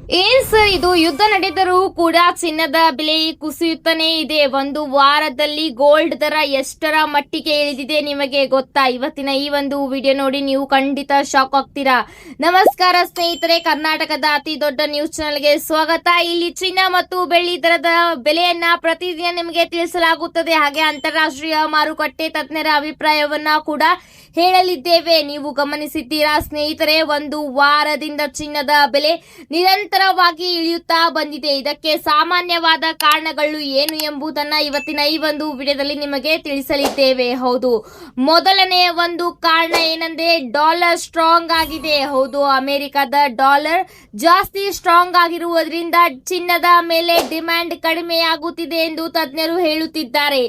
ಏನ್ ಸರ್ ಇದು ಯುದ್ಧ ನಡೆದರೂ ಕೂಡ ಚಿನ್ನದ ಬೆಲೆ ಕುಸಿಯುತ್ತಾನೆ ಇದೆ. ಒಂದು ವಾರದಲ್ಲಿ ಗೋಲ್ಡ್ ದರ ಎಷ್ಟರ ಮಟ್ಟಿಗೆ ಇಳಿದಿದೆ ನಿಮಗೆ ಗೊತ್ತಾ? ಇವತ್ತಿನ ಈ ಒಂದು ವಿಡಿಯೋ ನೋಡಿ ನೀವು ಖಂಡಿತ ಶಾಕ್ ಆಗ್ತೀರಾ. ನಮಸ್ಕಾರ ಸ್ನೇಹಿತರೆ, ಕರ್ನಾಟಕದ ಅತಿ ದೊಡ್ಡ ನ್ಯೂಸ್ ಚಾನೆಲ್ಗೆ ಸ್ವಾಗತ. ಇಲ್ಲಿ ಚಿನ್ನ ಮತ್ತು ಬೆಳ್ಳಿ ದರದ ಬೆಲೆಯನ್ನ ಪ್ರತಿದಿನ ನಿಮಗೆ ತಿಳಿಸಲಾಗುತ್ತದೆ. ಹಾಗೆ ಅಂತಾರಾಷ್ಟ್ರೀಯ ಮಾರುಕಟ್ಟೆ ತಜ್ಞರ ಅಭಿಪ್ರಾಯವನ್ನ ಕೂಡ ಹೇಳಲಿದ್ದೇವೆ. ನೀವು ಗಮನಿಸಿದ್ದೀರಾ ಸ್ನೇಹಿತರೆ, ಒಂದು ವಾರದಿಂದ ಚಿನ್ನದ ಬೆಲೆ ನಿರಂತರವಾಗಿ ಇಳಿಯುತ್ತಾ ಬಂದಿದೆ. ಇದಕ್ಕೆ ಸಾಮಾನ್ಯವಾದ ಕಾರಣಗಳು ಏನು ಎಂಬುದನ್ನ ಇವತ್ತಿನ ಈ ಒಂದು ವಿಡಿಯೋದಲ್ಲಿ ನಿಮಗೆ ತಿಳಿಸಲಿದ್ದೇವೆ. ಹೌದು, ಮೊದಲನೆಯ ಒಂದು ಕಾರಣ ಏನಂದ್ರೆ ಡಾಲರ್ ಸ್ಟ್ರಾಂಗ್ ಆಗಿದೆ. ಹೌದು, ಅಮೆರಿಕದ ಡಾಲರ್ ಜಾಸ್ತಿ ಸ್ಟ್ರಾಂಗ್ ಆಗಿರುವುದರಿಂದ ಚಿನ್ನದ ಮೇಲೆ ಡಿಮ್ಯಾಂಡ್ ಕಡಿಮೆಯಾಗುತ್ತಿದೆ ಎಂದು ತಜ್ಞರು ಹೇಳುತ್ತಿದ್ದಾರೆ.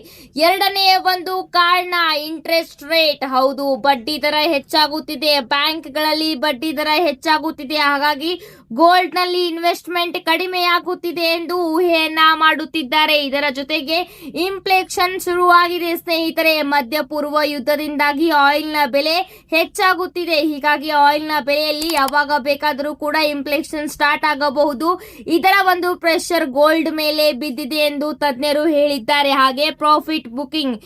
ಎರಡನೆಯ ಒಂದು ಕಾರಣ ಇಂಟ್ರೆಸ್ಟ್ ರೇಟ್. ಹೌದು, ಬಡ್ಡಿ ದರ ಹೆಚ್ಚಾಗುತ್ತಿದೆ. ಬ್ಯಾಂಕ್ಗಳಲ್ಲಿ ಬಡ್ಡಿ ದರ ಹೆಚ್ಚಾಗುತ್ತಿದೆ. ಹಾಗಾಗಿ ಗೋಲ್ಡ್ ನಲ್ಲಿ ಇನ್ವೆಸ್ಟ್ಮೆಂಟ್ ಕಡಿಮೆಯಾಗುತ್ತಿದೆ ಎಂದು ಊಹೆಯನ್ನ ಮಾಡುತ್ತಿದ್ದಾರೆ. ಇದರ ಜೊತೆಗೆ ಇನ್ಫ್ಲೇಷನ್ ಶುರುವಾಗಿದೆ ಸ್ನೇಹಿತರೆ. ಮಧ್ಯ ಪೂರ್ವ ಯುದ್ಧದಿಂದಾಗಿ ಆಯಿಲ್ ನ ಬೆಲೆ ಹೆಚ್ಚಾಗುತ್ತಿದೆ. ಹೀಗಾಗಿ ಆಯಿಲ್ ನ ಬೆಲೆಯಲ್ಲಿ ಯಾವಾಗ ಬೇಕಾದರೂ ಕೂಡ ಇನ್ಫ್ಲೇಷನ್ ಸ್ಟಾರ್ಟ್ ಆಗಬಹುದು. ಇದರ ಒಂದು ಪ್ರೆಷರ್ ಗೋಲ್ಡ್ ಮೇಲೆ ಬಿದ್ದಿದೆ ಎಂದು ತಜ್ಞರು ಹೇಳಿದ್ದಾರೆ. ಹಾಗೆ ಪ್ರಾಫಿಟ್ ಬುಕಿಂಗ್,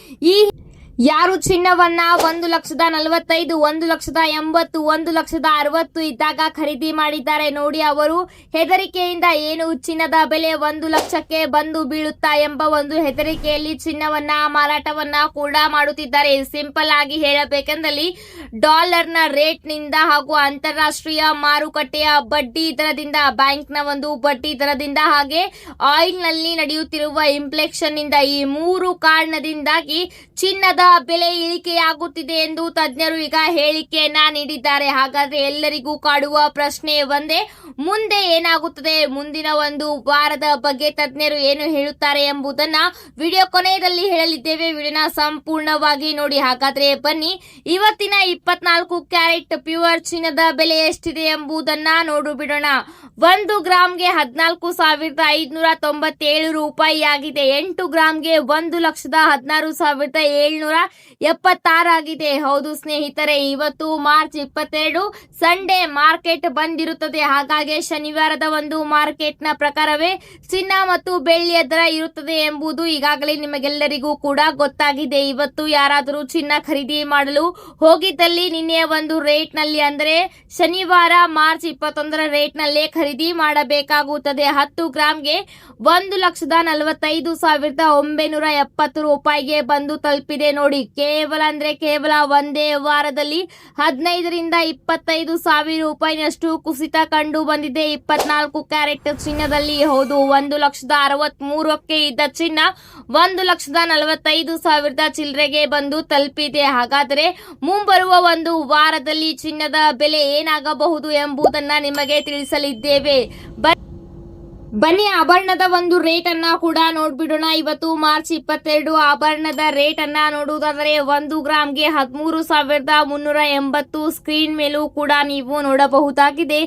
ಯಾರು ಚಿನ್ನವನ್ನ 1,45,000, 1,80,000, 1,60,000 ಇದ್ದಾಗ ಖರೀದಿ ಮಾಡಿದ್ದಾರೆ ನೋಡಿ, ಅವರು ಹೆದರಿಕೆಯಿಂದ ಏನು ಚಿನ್ನದ ಬೆಲೆ 1,00,000ಕ್ಕೆ ಬಂದು ಬೀಳುತ್ತಾ ಎಂಬ ಒಂದು ಹೆದರಿಕೆಯಲ್ಲಿ ಚಿನ್ನವನ್ನ ಮಾರಾಟವನ್ನ ಕೂಡ ಮಾಡುತ್ತಿದ್ದಾರೆ. ಸಿಂಪಲ್ ಆಗಿ ಹೇಳಬೇಕೆಂದಲ್ಲಿ ಡಾಲರ್ನ ರೇಟ್ ನಿಂದ ಹಾಗೂ ಅಂತಾರಾಷ್ಟ್ರೀಯ ಮಾರುಕಟ್ಟೆಯ ಬಡ್ಡಿ ದರದಿಂದ, ಬ್ಯಾಂಕ್ನ ಒಂದು ಬಡ್ಡಿ ದರದಿಂದ, ಹಾಗೆ ಆಯಿಲ್ ನಲ್ಲಿ ನಡೆಯುತ್ತಿರುವ ಇನ್ಫ್ಲೇಷನ್ ನಿಂದ, ಈ ಮೂರು ಕಾರಣದಿಂದಾಗಿ ಚಿನ್ನದ ಬೆಲೆ ಇಳಿಕೆಯಾಗುತ್ತಿದೆ ಎಂದು ತಜ್ಞರು ಈಗ ಹೇಳಿಕೆಯನ್ನ ನೀಡಿದ್ದಾರೆ. ಹಾಗಾದ್ರೆ ಎಲ್ಲರಿಗೂ ಕಾಡುವ ಪ್ರಶ್ನೆ ಒಂದೇ, ಮುಂದೆ ಏನಾಗುತ್ತದೆ, ಮುಂದಿನ ಒಂದು ವಾರದ ಬಗ್ಗೆ ತಜ್ಞರು ಏನು ಹೇಳುತ್ತಾರೆ ಎಂಬುದನ್ನ ವಿಡಿಯೋ ಕೊನೆಯಲ್ಲಿ ಹೇಳಲಿದ್ದೇವೆ. ವಿಡಿಯೋನ ಸಂಪೂರ್ಣವಾಗಿ ನೋಡಿ. ಹಾಗಾದ್ರೆ ಬನ್ನಿ ಇವತ್ತಿನ 24 ಕ್ಯಾರೆಟ್ ಪ್ಯೂರ್ ಚಿನ್ನದ ಬೆಲೆ ಎಷ್ಟಿದೆ ಎಂಬುದನ್ನ ನೋಡು ಬಿಡೋಣ. 1 ಗ್ರಾಮ್ಗೆ 14,597 ರೂಪಾಯಿ ಆಗಿದೆ. 8 ಗ್ರಾಮ್ಗೆ 1,16,776 ಆಗಿದೆ. ಹೌದು ಸ್ನೇಹಿತರೆ, ಇವತ್ತು ಮಾರ್ಚ್ 22 ಸಂಡೇ ಮಾರ್ಕೆಟ್ ಬಂದಿರುತ್ತದೆ. ಹಾಗಾಗಿ ಶನಿವಾರದ ಒಂದು ಮಾರ್ಕೆಟ್ ನ ಪ್ರಕಾರವೇ ಚಿನ್ನ ಮತ್ತು ಬೆಳ್ಳಿಯ ದರ ಇರುತ್ತದೆ ಎಂಬುದು ಈಗಾಗಲೇ ನಿಮಗೆಲ್ಲರಿಗೂ ಕೂಡ ಗೊತ್ತಾಗಿದೆ. ಇವತ್ತು ಯಾರಾದರೂ ಚಿನ್ನ ಖರೀದಿ ಮಾಡಲು ಹೋಗಿದ್ದಲ್ಲಿ ನಿನ್ನೆಯ ಒಂದು ರೇಟ್ ನಲ್ಲಿ, ಅಂದರೆ ಶನಿವಾರ ಮಾರ್ಚ್ 21 ರೇಟ್ ನಲ್ಲೇ ಖರೀದಿ ಮಾಡಬೇಕಾಗುತ್ತದೆ. 10 ಗ್ರಾಮ್ಗೆ 1,45,970 ರೂಪಾಯಿಗೆ ಬಂದು ತಲುಪಿದೆ ನೋಡಿ. ಕೇವಲ ಒಂದೇ ವಾರದಲ್ಲಿ 15ರಿಂದ 25 ಸಾವಿರ ರೂಪಾಯಿನಷ್ಟು ಕುಸಿತ ಕಂಡು ಬಂದಿದೆ 24 ಕ್ಯಾರೆಟ್ ಚಿನ್ನದಲ್ಲಿ. ಹೌದು, 1,63,000ಕ್ಕೆ ಇದ್ದ ಚಿನ್ನ 1,45,000 ಚಿಲ್ಲರೆಗೆ ಬಂದು ತಲುಪಿದೆ. ಹಾಗಾದರೆ ಮುಂಬರುವ ಒಂದು ವಾರದಲ್ಲಿ ಚಿನ್ನದ ಬೆಲೆ ಏನಾಗಬಹುದು ಎಂಬುದನ್ನ ನಿಮಗೆ ತಿಳಿಸಲಿದ್ದೇವೆ. ಬನ್ನಿ ಆಭರಣದ ಒಂದು ರೇಟ್ ಅನ್ನ ಕೂಡ ನೋಡ್ಬಿಡೋಣ. ಇವತ್ತು ಮಾರ್ಚ್ 22 ಆಭರಣದ ರೇಟ್ ಅನ್ನ ನೋಡುವುದಾದರೆ 1 ಗ್ರಾಮ್ಗೆ 13,380 ಸ್ಕ್ರೀನ್ ಮೇಲೂ ಕೂಡ ನೀವು ನೋಡಬಹುದಾಗಿದೆ.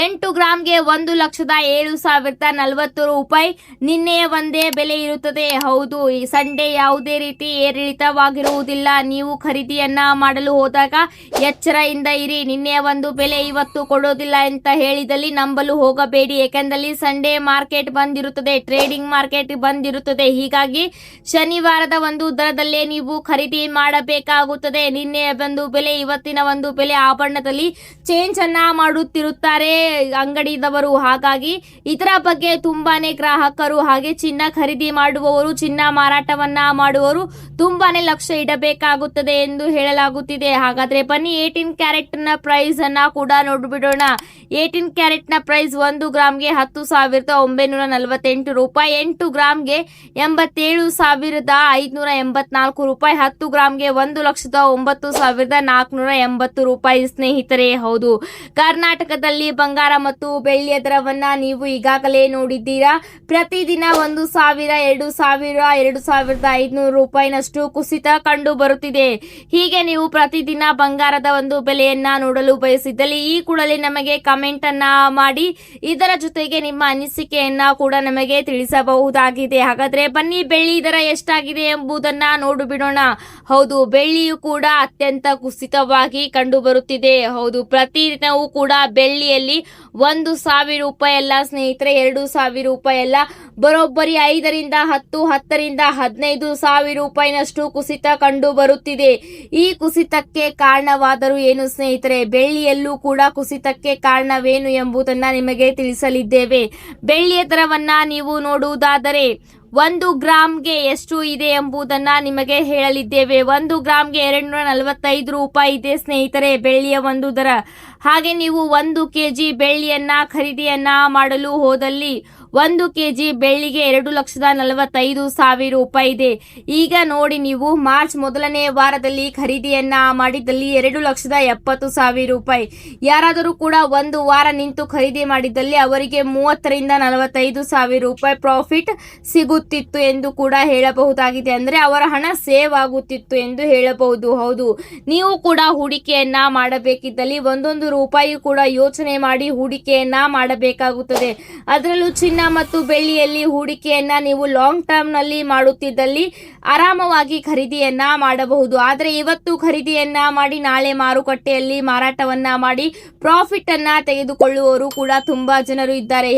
8 ಗ್ರಾಮ್ಗೆ 1,07,040 ರೂಪಾಯಿ ನಿನ್ನೆಯ ಒಂದೇ ಬೆಲೆ ಇರುತ್ತದೆ. ಹೌದು, ಈ ಸಂಡೇ ಯಾವುದೇ ರೀತಿ ಏರಿಳಿತವಾಗಿರುವುದಿಲ್ಲ. ನೀವು ಖರೀದಿಯನ್ನ ಮಾಡಲು ಹೋದಾಗ ಎಚ್ಚರದಿಂದ ಇರಿ. ನಿನ್ನೆಯ ಒಂದು ಬೆಲೆ ಇವತ್ತು ಕೊಡೋದಿಲ್ಲ ಅಂತ ಹೇಳಿದಲ್ಲಿ ನಂಬಲು ಹೋಗಬೇಡಿ. ಏಕೆಂದರೆ ಸಂಡೇ ಮಾರ್ಕೆಟ್ ಬಂದಿರುತ್ತದೆ, ಟ್ರೇಡಿಂಗ್ ಮಾರ್ಕೆಟ್ ಬಂದಿರುತ್ತದೆ. ಹೀಗಾಗಿ ಶನಿವಾರದ ಒಂದು ದರದಲ್ಲೇ ನೀವು ಖರೀದಿ ಮಾಡಬೇಕಾಗುತ್ತದೆ. ನಿನ್ನೆ ಒಂದು ಬೆಲೆ ಇವತ್ತಿನ ಒಂದು ಬೆಲೆ ಆಭರಣದಲ್ಲಿ ಚೇಂಜ್ ಅನ್ನ ಮಾಡುತ್ತಿರುತ್ತಾರೆ ಅಂಗಡಿದವರು. ಹಾಗಾಗಿ ಇದರ ಬಗ್ಗೆ ತುಂಬಾನೇ ಗ್ರಾಹಕರು ಹಾಗೆ ಚಿನ್ನ ಖರೀದಿ ಮಾಡುವವರು, ಚಿನ್ನ ಮಾರಾಟವನ್ನ ಮಾಡುವವರು ತುಂಬಾನೇ ಲಕ್ಷ್ಯ ಇಡಬೇಕಾಗುತ್ತದೆ ಎಂದು ಹೇಳಲಾಗುತ್ತಿದೆ. ಹಾಗಾದ್ರೆ ಬನ್ನಿ 18 ಕ್ಯಾರೆಟ್ ನ ಪ್ರೈಸ್ ಅನ್ನ ಕೂಡ ನೋಡ್ಬಿಡೋಣ. 18 ಕ್ಯಾರೆಟ್ ನ ಪ್ರೈಸ್ 1 ಗ್ರಾಮ್ಗೆ 10,948 ರೂಪಾಯಿ, 8 ಗ್ರಾಮ್ಗೆ 87,584 ರೂಪಾಯಿ, 10 ಗ್ರಾಮ್ಗೆ 1,09,480 ರೂಪಾಯಿ. ಸ್ನೇಹಿತರೆ, ಹೌದು, ಕರ್ನಾಟಕದಲ್ಲಿ ಬಂಗಾರ ಮತ್ತು ಬೆಳ್ಳಿಯ ದರವನ್ನ ನೀವು ಈಗಾಗಲೇ ನೋಡಿದ್ದೀರಾ. ಪ್ರತಿದಿನ 1,000, 2,000, 2,500 ರೂಪಾಯಿನಷ್ಟು ಕುಸಿತ ಕಂಡು ಬರುತ್ತಿದೆ. ಹೀಗೆ ನೀವು ಪ್ರತಿದಿನ ಬಂಗಾರದ ಒಂದು ಬೆಲೆಯನ್ನ ನೋಡಲು ಬಯಸಿದ್ದಲ್ಲಿ ಈ ಕೂಡಲೇ ನಮಗೆ ಕಮೆಂಟ್ ಅನ್ನ ಮಾಡಿ. ಇದರ ಜೊತೆಗೆ ನಿಮ್ಮ ಅನಿಸಿಕೆ ಅನಿಸಿಕೆಯನ್ನ ಕೂಡ ನಮಗೆ ತಿಳಿಸಬಹುದಾಗಿದೆ. ಹಾಗಾದ್ರೆ ಬನ್ನಿ ಬೆಳ್ಳಿ ದರ ಎಷ್ಟಾಗಿದೆ ಎಂಬುದನ್ನ ನೋಡಿಬಿಡೋಣ. ಹೌದು, ಬೆಳ್ಳಿಯು ಕೂಡ ಅತ್ಯಂತ ಕುಸಿತವಾಗಿ ಕಂಡು ಬರುತ್ತಿದೆ. ಹೌದು, ಪ್ರತಿದಿನವೂ ಕೂಡ ಬೆಳ್ಳಿಯಲ್ಲಿ 1,000 ರೂಪಾಯಿ ಅಲ್ಲ ಸ್ನೇಹಿತರೆ, 2,000 ರೂಪಾಯಿ ಅಲ್ಲ, ಬರೋಬ್ಬರಿ 5ರಿಂದ 10, 10ರಿಂದ 15,000 ರೂಪಾಯಿನಷ್ಟು ಕುಸಿತ ಕಂಡು ಬರುತ್ತಿದೆ. ಈ ಕುಸಿತಕ್ಕೆ ಕಾರಣವಾದರೂ ಏನು ಸ್ನೇಹಿತರೆ? ಬೆಳ್ಳಿಯಲ್ಲೂ ಕೂಡ ಕುಸಿತಕ್ಕೆ ಕಾರಣವೇನು ಎಂಬುದನ್ನ ನಿಮಗೆ ತಿಳಿಸಲಿದ್ದೇವೆ. ಬೆಳ್ಳಿಯ ದರವನ್ನ ನೀವು ನೋಡುವುದಾದರೆ 1 ಗ್ರಾಮ್ಗೆ ಎಷ್ಟು ಇದೆ ಎಂಬುದನ್ನ ನಿಮಗೆ ಹೇಳಲಿದ್ದೇವೆ. 1 ಗ್ರಾಮ್ಗೆ 245 ರೂಪಾಯಿ ಇದೆ ಸ್ನೇಹಿತರೆ ಬೆಳ್ಳಿಯ ಒಂದು ದರ. ಹಾಗೆ ನೀವು 1 ಕೆಜಿ ಬೆಳ್ಳಿಯನ್ನ ಖರೀದಿಯನ್ನ ಮಾಡಲು ಹೋದಲ್ಲಿ 1 ಕೆಜಿ ಬೆಳ್ಳಿಗೆ 2,45,000 ರೂಪಾಯಿ ಇದೆ. ಈಗ ನೋಡಿ, ನೀವು ಮಾರ್ಚ್ ಮೊದಲನೇ ವಾರದಲ್ಲಿ ಖರೀದಿಯನ್ನ ಮಾಡಿದಲ್ಲಿ 2,70,000 ರೂಪಾಯಿ. ಯಾರಾದರೂ ಕೂಡ 1 ವಾರ ನಿಂತು ಖರೀದಿ ಮಾಡಿದಲ್ಲಿ ಅವರಿಗೆ 30ರಿಂದ 45,000 ರೂಪಾಯಿ ಪ್ರಾಫಿಟ್ ಸಿಗುತ್ತಿತ್ತು ಎಂದು ಕೂಡ ಹೇಳಬಹುದಾಗಿದೆ. ಅಂದ್ರೆ ಅವರ ಹಣ ಸೇವ್ ಆಗುತ್ತಿತ್ತು ಎಂದು ಹೇಳಬಹುದು. ಹೌದು, ನೀವು ಕೂಡ ಹೂಡಿಕೆಯನ್ನ ಮಾಡಬೇಕಿದ್ದಲ್ಲಿ 1 ರೂಪಾಯಿ ಕೂಡ ಯೋಚನೆ ಮಾಡಿ ಹೂಡಿಕೆಯನ್ನ ಮಾಡಬೇಕಾಗುತ್ತದೆ. ಅದರಲ್ಲೂ ಚಿನ್ನ ಮತ್ತು ಬೆಳ್ಳಿಯಲ್ಲಿ ಹೂಡಿಕೆಯನ್ನ ನೀವು ಲಾಂಗ್ ಟರ್ಮ್ ನಲ್ಲಿ ಮಾಡುತ್ತಿದ್ದಲ್ಲಿ ಆರಾಮವಾಗಿ ಖರೀದಿಯನ್ನ ಮಾಡಬಹುದು. ಆದರೆ ಇವತ್ತು ಖರೀದಿಯನ್ನ ಮಾಡಿ ನಾಳೆ ಮಾರುಕಟ್ಟೆಯಲ್ಲಿ ಮಾರಾಟವನ್ನ ಮಾಡಿ ಪ್ರಾಫಿಟ್ ಅನ್ನ ತೆಗೆದುಕೊಳ್ಳುವವರು ಕೂಡ ತುಂಬಾ ಜನರು ಇದ್ದಾರೆ.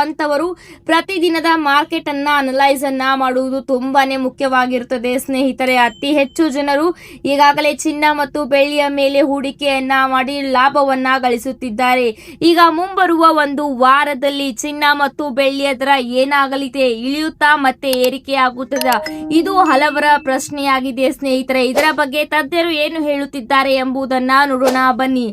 ಅಂತವರು ಪ್ರತಿದಿನದ ಮಾರ್ಕೆಟ್ ಅನ್ನ ಅನಲೈಸ್ ಅನ್ನ ಮಾಡುವುದು ತುಂಬಾನೇ ಮುಖ್ಯವಾಗಿರುತ್ತದೆ ಸ್ನೇಹಿತರೆ. ಅತಿ ಹೆಚ್ಚು ಜನರು ಈಗಾಗಲೇ ಚಿನ್ನ ಮತ್ತು ಬೆಳ್ಳಿಯ ಮೇಲೆ ಹೂಡಿಕೆಯನ್ನ ಮಾಡಿ ಲಾಭವನ್ನ ಗಳಿಸುತ್ತಿದ್ದಾರೆ. ಈಗ ಮುಂಬರುವ 1 ವಾರದಲ್ಲಿ ಚಿನ್ನ ಮತ್ತು ಬೆಳ್ಳಿಯ ದರ ಏನಾಗಲಿದೆ? ಇಳಿಯುತ್ತಾ ಮತ್ತೆ ಏರಿಕೆಯಾಗುತ್ತದೆ? ಇದು ಹಲವರ ಪ್ರಶ್ನೆಯಾಗಿದೆ ಸ್ನೇಹಿತರೆ. ಇದರ ಬಗ್ಗೆ ತಜ್ಞರು ಏನು ಹೇಳುತ್ತಿದ್ದಾರೆ ಎಂಬುದನ್ನ ನೋಡೋಣ ಬನ್ನಿ.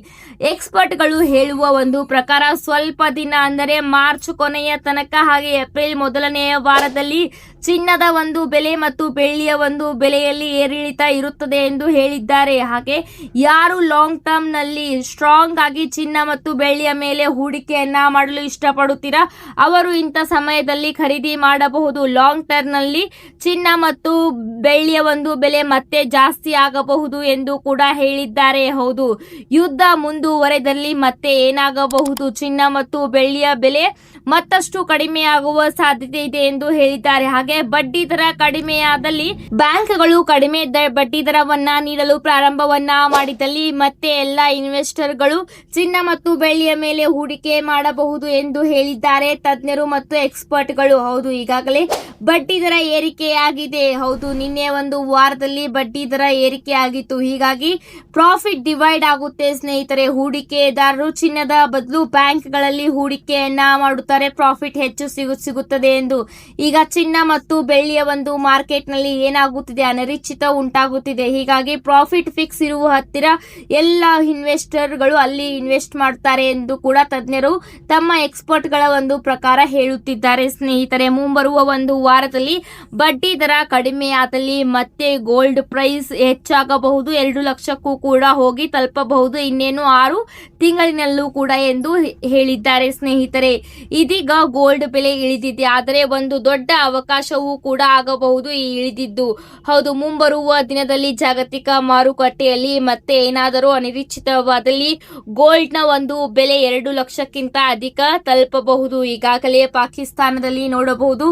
ಎಕ್ಸ್ಪರ್ಟ್ಗಳು ಹೇಳುವ ಒಂದು ಪ್ರಕಾರ ಸ್ವಲ್ಪ ದಿನ ಅಂದರೆ ಮಾರ್ಚ್ ಕೊನೆಯ ತನಕ ಹಾಗೆ ಏಪ್ರಿಲ್ ಮೊದಲನೆಯ ವಾರದಲ್ಲಿ ಚಿನ್ನದ ಒಂದು ಬೆಲೆ ಮತ್ತು ಬೆಳ್ಳಿಯ ಒಂದು ಬೆಲೆಯಲ್ಲಿ ಏರಿಳಿತ ಇರುತ್ತದೆ ಎಂದು ಹೇಳಿದ್ದಾರೆ. ಹಾಗೆ ಯಾರು ಲಾಂಗ್ ಟರ್ಮ್ ನಲ್ಲಿ ಸ್ಟ್ರಾಂಗ್ ಆಗಿ ಚಿನ್ನ ಮತ್ತು ಬೆಳ್ಳಿಯ ಮೇಲೆ ಹೂಡಿಕೆಯನ್ನ ಮಾಡಲು ಇಷ್ಟಪಡುತ್ತೀರಾ ಅವರು ಇಂಥ ಸಮಯದಲ್ಲಿ ಖರೀದಿ ಮಾಡಬಹುದು. ಲಾಂಗ್ ಟರ್ಮ್ ನಲ್ಲಿ ಚಿನ್ನ ಮತ್ತು ಬೆಳ್ಳಿಯ ಒಂದು ಬೆಲೆ ಮತ್ತೆ ಜಾಸ್ತಿ ಆಗಬಹುದು ಎಂದು ಕೂಡ ಹೇಳಿದ್ದಾರೆ. ಹೌದು, ಯುದ್ಧ ಮುಂದುವರೆದಲ್ಲಿ ಮತ್ತೆ ಏನಾಗಬಹುದು? ಚಿನ್ನ ಮತ್ತು ಬೆಳ್ಳಿಯ ಬೆಲೆ ಮತ್ತಷ್ಟು ಕಡಿಮೆಯಾಗುವ ಸಾಧ್ಯತೆ ಇದೆ ಎಂದು ಹೇಳಿದ್ದಾರೆ. ಹಾಗೆ ಬಡ್ಡಿ ದರ ಕಡಿಮೆಯಾದಲ್ಲಿ ಬ್ಯಾಂಕ್ಗಳು ಕಡಿಮೆ ಬಡ್ಡಿ ದರವನ್ನ ನೀಡಲು ಪ್ರಾರಂಭವನ್ನ ಮಾಡಿದಲ್ಲಿ ಮತ್ತೆ ಎಲ್ಲ ಇನ್ವೆಸ್ಟರ್ಗಳು ಚಿನ್ನ ಮತ್ತು ಬೆಳ್ಳಿಯ ಮೇಲೆ ಹೂಡಿಕೆ ಮಾಡಬಹುದು ಎಂದು ಹೇಳಿದ್ದಾರೆ ತಜ್ಞರು ಮತ್ತು ಎಕ್ಸ್ಪರ್ಟ್ಗಳು. ಹೌದು, ಈಗಾಗಲೇ ಬಡ್ಡಿ ದರ ಏರಿಕೆಯಾಗಿದೆ. ಹೌದು, ನಿನ್ನೆ 1 ವಾರದಲ್ಲಿ ಬಡ್ಡಿ ದರ ಏರಿಕೆಯಾಗಿತ್ತು. ಹೀಗಾಗಿ ಪ್ರಾಫಿಟ್ ಡಿವೈಡ್ ಆಗುತ್ತೆ ಸ್ನೇಹಿತರೆ. ಹೂಡಿಕೆದಾರರು ಚಿನ್ನದ ಬದಲು ಬ್ಯಾಂಕ್ಗಳಲ್ಲಿ ಹೂಡಿಕೆಯನ್ನ ಮಾಡುತ್ತಾರೆ, ಪ್ರಾಫಿಟ್ ಹೆಚ್ಚು ಸಿಗುತ್ತದೆ ಎಂದು. ಈಗ ಚಿನ್ನ ಮತ್ತು ಬೆಳ್ಳಿಯ ಒಂದು ಮಾರ್ಕೆಟ್ ನಲ್ಲಿ ಏನಾಗುತ್ತಿದೆ? ಅನಿರೀಕ್ಷಿತ ಉಂಟಾಗುತ್ತಿದೆ. ಹೀಗಾಗಿ ಪ್ರಾಫಿಟ್ ಫಿಕ್ಸ್ ಇರುವ ಹತ್ತಿರ ಎಲ್ಲ ಇನ್ವೆಸ್ಟರ್ಗಳು ಅಲ್ಲಿ ಇನ್ವೆಸ್ಟ್ ಮಾಡ್ತಾರೆ ಎಂದು ಕೂಡ ತಜ್ಞರು ತಮ್ಮ ಎಕ್ಸ್ಪರ್ಟ್ ಗಳ ಒಂದು ಪ್ರಕಾರ ಹೇಳುತ್ತಿದ್ದಾರೆ ಸ್ನೇಹಿತರೆ. ಮುಂಬರುವ 1 ವಾರದಲ್ಲಿ ಬಡ್ಡಿ ದರ ಕಡಿಮೆಯಾದಲ್ಲಿ ಮತ್ತೆ ಗೋಲ್ಡ್ ಪ್ರೈಸ್ ಹೆಚ್ಚಾಗಬಹುದು, 2 ಲಕ್ಷಕ್ಕೂ ಕೂಡ ಹೋಗಿ ತಲುಪಬಹುದು ಇನ್ನೇನು 6 ತಿಂಗಳಿನಲ್ಲೂ ಕೂಡ ಎಂದು ಹೇಳಿದ್ದಾರೆ ಸ್ನೇಹಿತರೆ. ಇದೀಗ ಗೋಲ್ಡ್ ಬೆಲೆ ಇಳಿದಿದೆ, ಆದರೆ ಒಂದು ದೊಡ್ಡ ಅವಕಾಶವೂ ಕೂಡ ಆಗಬಹುದು ಈ ಇಳಿದಿದ್ದು. ಹೌದು, ಮುಂಬರುವ ದಿನದಲ್ಲಿ ಜಾಗತಿಕ ಮಾರುಕಟ್ಟೆಯಲ್ಲಿ ಮತ್ತೆ ಏನಾದರೂ ಅನಿರೀಕ್ಷಿತವಾದಲ್ಲಿ ಗೋಲ್ಡ್ ನ ಒಂದು ಬೆಲೆ 2 ಲಕ್ಷಕ್ಕಿಂತ ಅಧಿಕ ತಲುಪಬಹುದು. ಈಗಾಗಲೇ ಪಾಕಿಸ್ತಾನದಲ್ಲಿ ನೋಡಬಹುದು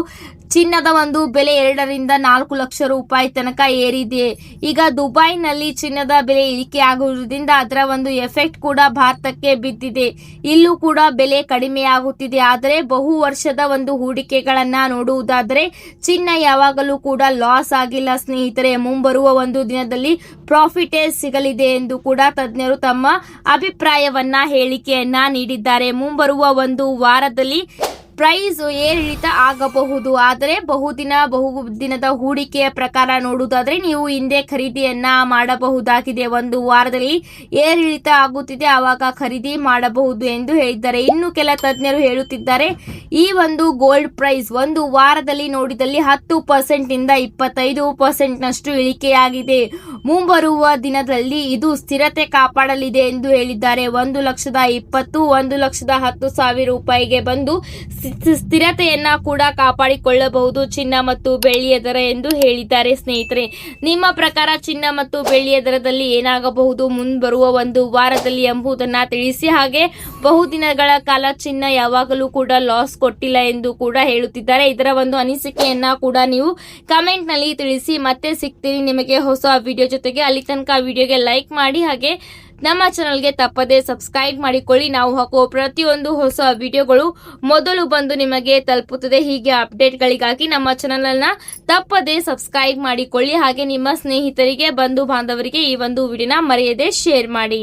ಚಿನ್ನದ ಒಂದು ಬೆಲೆ 2ರಿಂದ 4 ಲಕ್ಷ ರೂಪಾಯಿ ತನಕ ಏರಿದೆ. ಈಗ ದುಬೈನಲ್ಲಿ ಚಿನ್ನದ ಬೆಲೆ ಇಳಿಕೆ ಆಗುವುದರಿಂದ ಅದರ ಒಂದು ಎಫೆಕ್ಟ್ ಕೂಡ ಭಾರತಕ್ಕೆ ಬಿದ್ದಿದೆ. ಇಲ್ಲೂ ಕೂಡ ಬೆಲೆ ಕಡಿಮೆಯಾಗುತ್ತಿದೆ. ಆದರೆ ಬಹು ವರ್ಷದ ಒಂದು ಹೂಡಿಕೆಗಳನ್ನ ನೋಡುವುದಾದರೆ ಚಿನ್ನ ಯಾವಾಗಲೂ ಕೂಡ ಲಾಸ್ ಆಗಿಲ್ಲ ಸ್ನೇಹಿತರೆ. ಮುಂಬರುವ 1 ದಿನದಲ್ಲಿ ಪ್ರಾಫಿಟೇ ಸಿಗಲಿದೆ ಎಂದು ಕೂಡ ತಜ್ಞರು ತಮ್ಮ ಅಭಿಪ್ರಾಯವನ್ನ ಹೇಳಿಕೆಯನ್ನ ನೀಡಿದ್ದಾರೆ. ಮುಂಬರುವ 1 ವಾರದಲ್ಲಿ ಪ್ರೈಸ್ ಏರಿಳಿತ ಆಗಬಹುದು. ಆದರೆ ಬಹುದಿನದ ಹೂಡಿಕೆಯ ಪ್ರಕಾರ ನೋಡುವುದಾದ್ರೆ ನೀವು ಹಿಂದೆ ಖರೀದಿಯನ್ನ ಮಾಡಬಹುದಾಗಿದೆ. 1 ವಾರದಲ್ಲಿ ಏರಿಳಿತ ಆಗುತ್ತಿದೆ, ಆವಾಗ ಖರೀದಿ ಮಾಡಬಹುದು ಎಂದು ಹೇಳಿದ್ದಾರೆ. ಇನ್ನು ಕೆಲ ತಜ್ಞರು ಹೇಳುತ್ತಿದ್ದಾರೆ ಈ ಒಂದು ಗೋಲ್ಡ್ ಪ್ರೈಸ್ 1 ವಾರದಲ್ಲಿ ನೋಡಿದಲ್ಲಿ 10% ಇಂದ 25% ನಷ್ಟು ಇಳಿಕೆಯಾಗಿದೆ. ಮುಂಬರುವ ದಿನದಲ್ಲಿ ಇದು ಸ್ಥಿರತೆ ಕಾಪಾಡಲಿದೆ ಎಂದು ಹೇಳಿದ್ದಾರೆ. 1,20,000 1,10,000 ರೂಪಾಯಿಗೆ ಬಂದು ಸ್ಥಿರತೆಯನ್ನ ಕೂಡ ಕಾಪಾಡಿಕೊಳ್ಳಬಹುದು ಚಿನ್ನ ಮತ್ತು ಬೆಳ್ಳಿಯ ದರ ಎಂದು ಹೇಳಿದ್ದಾರೆ. ಸ್ನೇಹಿತರೆ, ನಿಮ್ಮ ಪ್ರಕಾರ ಚಿನ್ನ ಮತ್ತು ಬೆಳ್ಳಿಯ ದರದಲ್ಲಿ ಏನಾಗಬಹುದು ಮುಂಬರುವ ಒಂದು ವಾರದಲ್ಲಿ ಎಂಬುದನ್ನ ತಿಳಿಸಿ. ಹಾಗೆ ಬಹುದಿನಗಳ ಕಾಲ ಚಿನ್ನ ಯಾವಾಗಲೂ ಕೂಡ ಲಾಸ್ ಕೊಟ್ಟಿಲ್ಲ ಎಂದು ಕೂಡ ಹೇಳುತ್ತಿದ್ದಾರೆ. ಇದರ ಒಂದು ಅನಿಸಿಕೆಯನ್ನ ಕೂಡ ನೀವು ಕಮೆಂಟ್ ನಲ್ಲಿ ತಿಳಿಸಿ. ಮತ್ತೆ ಸಿಗ್ತೀನಿ ನಿಮಗೆ ಹೊಸ ವಿಡಿಯೋ ಜೊತೆಗೆ. ಅಲ್ಲಿ ತನಕ ವಿಡಿಯೋಗೆ ಲೈಕ್ ಮಾಡಿ, ಹಾಗೆ ನಮ್ಮ ಚಾನಲ್ಗೆ ತಪ್ಪದೆ ಸಬ್ಸ್ಕ್ರೈಬ್ ಮಾಡಿಕೊಳ್ಳಿ. ನಾವು ಹಾಕುವ ಪ್ರತಿಯೊಂದು ಹೊಸ ವಿಡಿಯೋಗಳು ಮೊದಲು ಬಂದು ನಿಮಗೆ ತಲುಪುತ್ತದೆ. ಹೀಗೆ ಅಪ್ಡೇಟ್ಗಳಿಗಾಗಿ ನಮ್ಮ ಚಾನಲ್ ಅನ್ನ ತಪ್ಪದೆ ಸಬ್ಸ್ಕ್ರೈಬ್ ಮಾಡಿಕೊಳ್ಳಿ. ಹಾಗೆ ನಿಮ್ಮ ಸ್ನೇಹಿತರಿಗೆ, ಬಂಧು ಬಾಂಧವರಿಗೆ ಈ ಒಂದು ವಿಡಿಯೋನ ಮರೆಯದೆ ಶೇರ್ ಮಾಡಿ.